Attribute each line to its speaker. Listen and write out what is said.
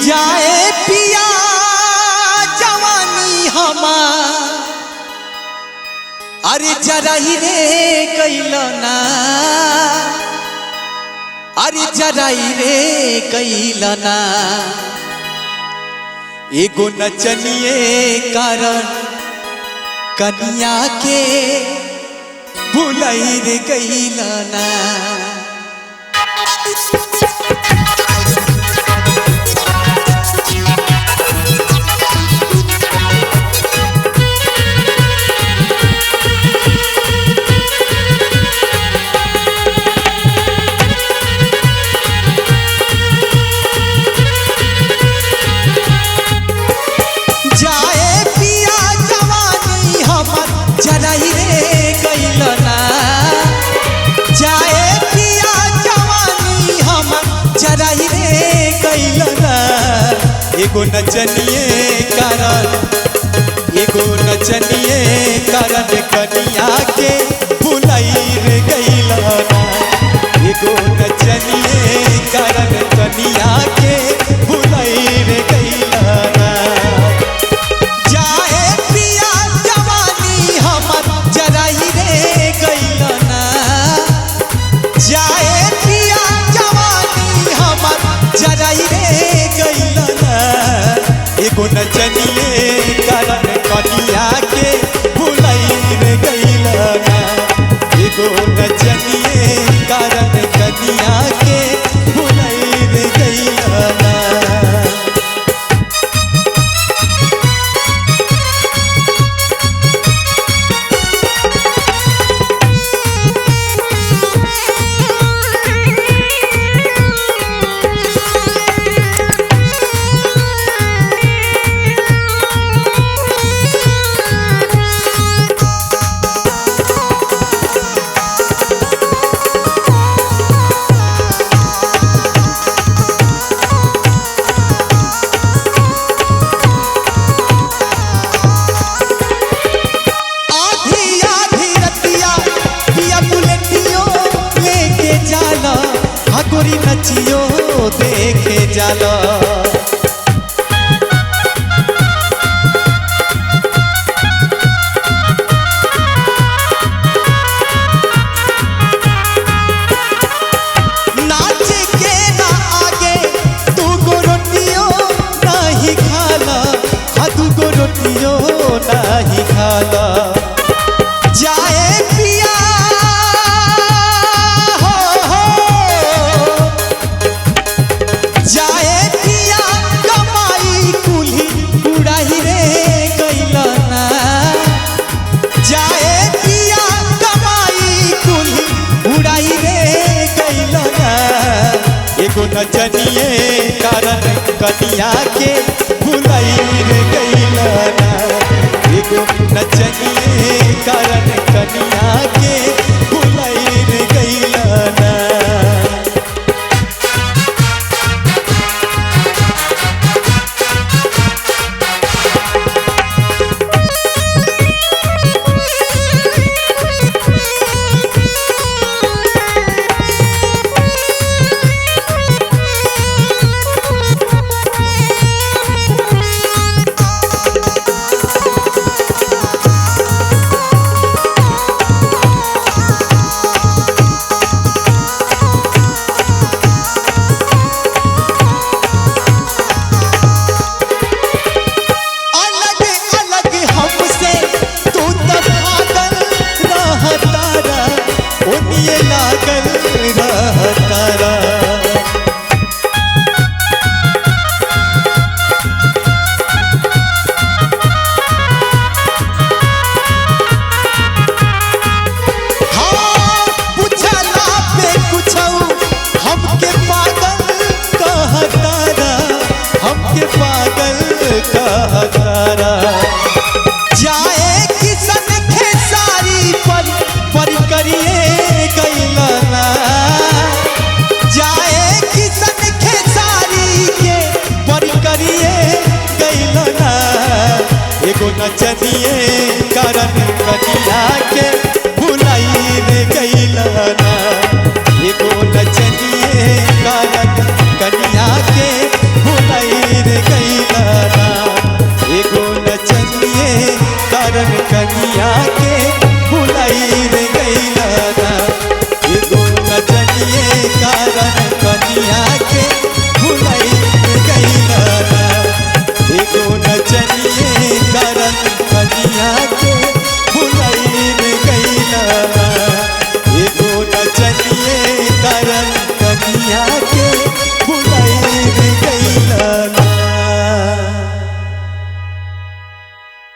Speaker 1: जाए पिया जवानी हमार अरे जरा ही रे कैलना अरे जरा ही रे कैलना एगो नचनिए कारण कनिया के भुलाई रे कैलना। एगो नचनिए कारण कनिया के भुलाई रे गइलना। एगो नचनिए कारण कनिया के भुलाई रे गइलना। जाए पिया जवानी हमर जराई रे गइलना। जाए पिया जवानी हमर जराई रे गइलना। एगो नचनिए कारण कनिया के भुलाई रे गइलना। एगो नचनिए कारण कनिया के भुलाई रे गइलना। गोरी नचियो देखे जाला नाच के ना आगे तू गो रोटियो नहीं खाला। हाँ तू गो रोटियो नहीं खाला। जाए पिया जाए पिया कमाई कुल्ही उड़ाई रे गइलना। जाए पिया कमाई कुल्ही उड़ाई रे गइलना। एगो नचनिए कारण कनिया के भुलाई रे गइलना। एगो नचनिए कारण कनिया के भुलाई रे गइलना। जाए किसन खेसारी पर करिए गइलना। जाए किसन खेसारी के पर करिए गइलना। एगो नचनिए कारण कनिया के भुलाई रे गइलना। एगो नचनिए कारण कनिया के भुलाई भुलाई